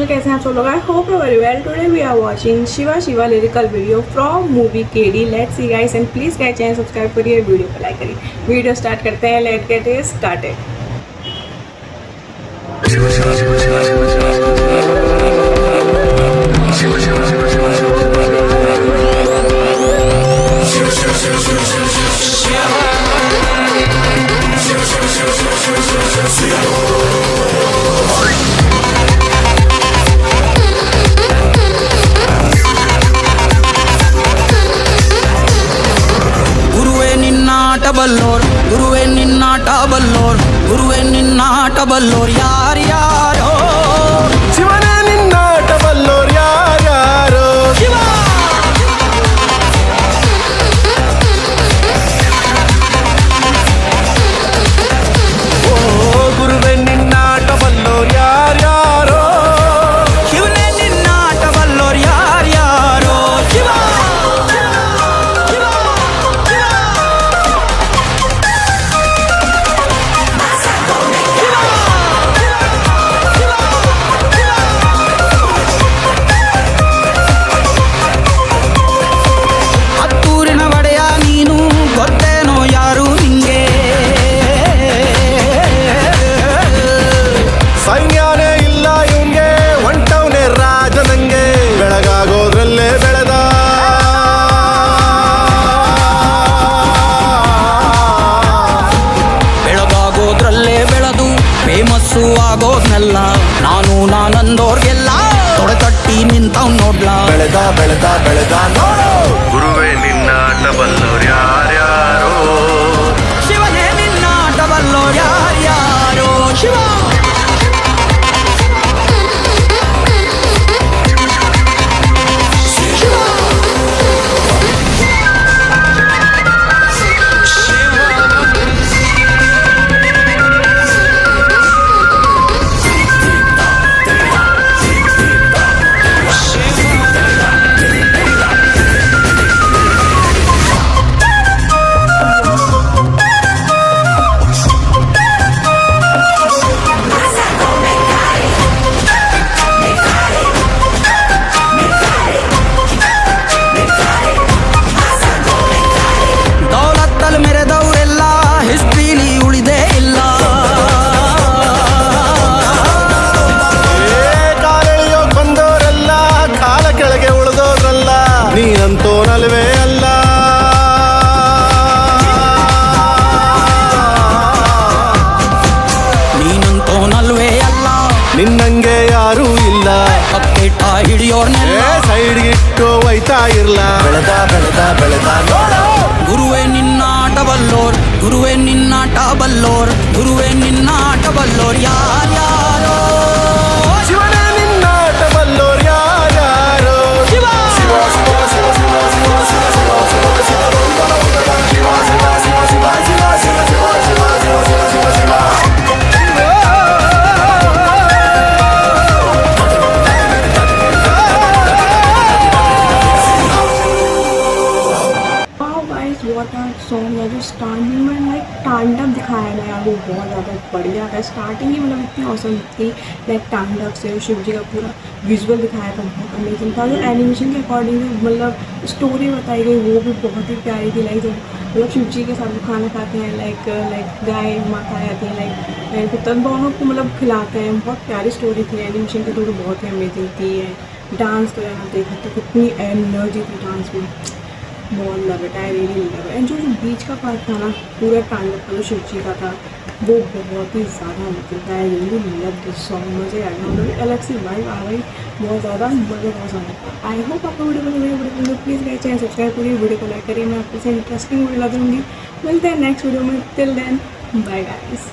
Channel. कैसे हैं आप सब लोग? I hope you very well. Today we are watching Shiva Shiva lyrical video from movie KD. Let's see guys and please guys channel subscribe करिए, video को like करिए। वीडियो स्टार्ट करते हैं। Let's get it started. ಗುರುವೇ ನಿನ್ನಾಟ ಬಲ್ಲೋರ್ ಗುರುವೇ ನಿನ್ನಾಟ ಬಲ್ಲೋರ್ ಯಾರ್ಯಾರೋ ಶಿವನೇ ನಿನ್ನಾಟ ಬಲ್ಲೋರ್ ಯಾರ್ಯಾರೋ ಶಿವ ಓ ಗುರುವೇ ನಿನ್ನಾಟ ಬಲ್ಲೋರ್ ಯಾರ್ಯಾರೋ ಶಿವನೇ ನಿನ್ನಾಟ ಬಲ್ಲೋರ್ ಯಾರ್ಯಾರೋ ಶಿವ ಸೈನ್ಯನೇ ಇಲ್ಲ ಇವಂಗೆ ಹೊಂಟವನೇ ರಾಜನಂಗೆ ಬೆಳಗಾಗೋದ್ರಲ್ಲೇ ಬೆಳೆದ ಬೆಳಗಾಗೋದ್ರಲ್ಲೇ ಬೆಳೆದು ಫೇಮಸ್ಸು ಆಗೋದ್ನೆಲ್ಲ ನಾನಂದೋರ್ಗೆಲ್ಲ ತೊಡೆತಟ್ಟಿ ನಿಂತವ್ ನೋಡ್ಲಾ ಬೆಳೆದ ಬೆಳೆದ ಬೆಳೆದ ನೋಡು ಗುರುವೇ ನಿನ್ನಾಟ ಬಲ್ಲೋರ್ ಯಾರ್ಯಾರೋ ಶಿವನೇ ನಿನ್ನಾಟ ಬಲ್ಲೋರ್ ಯಾರ್ಯಾರೋ ಶಿವ ನೀನಂತೋನಲ್ವೇ ಅಲ್ಲ ನೀನಂತೋನಲ್ವೇ ಅಲ್ಲ ನಿನ್ನಂಗೆ ಯಾರೂ ಇಲ್ಲ ಪಕ್ಕೇಟ ಹಿಡಿಯೋರ್ನೆಲ್ಲ ಸೈಡ್ಗಿಟ್ಟು ಒಯ್ತಾ ಇರ್ಲ ಬೆಳೆದ ಬೆಳೆದ ಬೆಳೆದ ನೋಡು ಗುರುವೇ ನಿನ್ನಾಟ ಬಲ್ಲೋರ್ ಗುರುವೇ ನಿನ್ನಾಟ ಬಲ್ಲೋರ್ ಗುರುವೇ ನಿನ್ನಾಟ ಬಲ್ಲೋರ್ ಯಾರ್ಯಾರೋ ಶಿವನೇ ನಿನ್ನಾಟ ಬಲ್ಲೋರ್ ಯಾರ್ಯಾರೋ Shiva Shiva Shiva Shiva Shiva Shiva Shiva Shiva Shiva Shiva Shiva Shiva Shiva Shiva Shiva Shiva Shiva Shiva Shiva what a song है। जो स्टार्टिंग में लाइक तांडव दिखाया गया वो बहुत ज़्यादा बढ़िया था। स्टार्टिंग ही मतलब इतनी औसम थी। लाइक तांडव से शिव जी का पूरा विजुअल दिखाया था, बहुत अमेजिंग था। जो एनिमेशन के अकॉर्डिंग मतलब स्टोरी बताई गई वो भी बहुत ही प्यारी थी। लाइक जब मतलब शिव जी के साथ वो खाना खाते हैं, लाइक गाय माता आती है, लाइक तब दोनों को मतलब खिलाते हैं। बहुत प्यारी स्टोरी थी। एनिमेशन की तो बहुत ही अमेजिंग थी। डांस तो यार देखा तो कितनी एनर्जी थी डांस में, बहुत love it, I really love it. And जो बीच का पार्ट था ना पूरा तांडव का जो शिव जी का था वो बहुत ही ज़्यादा अमेजिंग था। I really love this song. मज़े आ गया, मतलब अलग सी वाइब आ गई, बहुत ज़्यादा मज़ेदार सॉन्ग। आई होप आपको video please guys channel subscribe करिए, वीडियो को लाइक करिए। मैं आपके से इंटरेस्टिंग वीडियो ला दूँगी। मिलते हैं नेक्स्ट वीडियो में। Till then bye guys.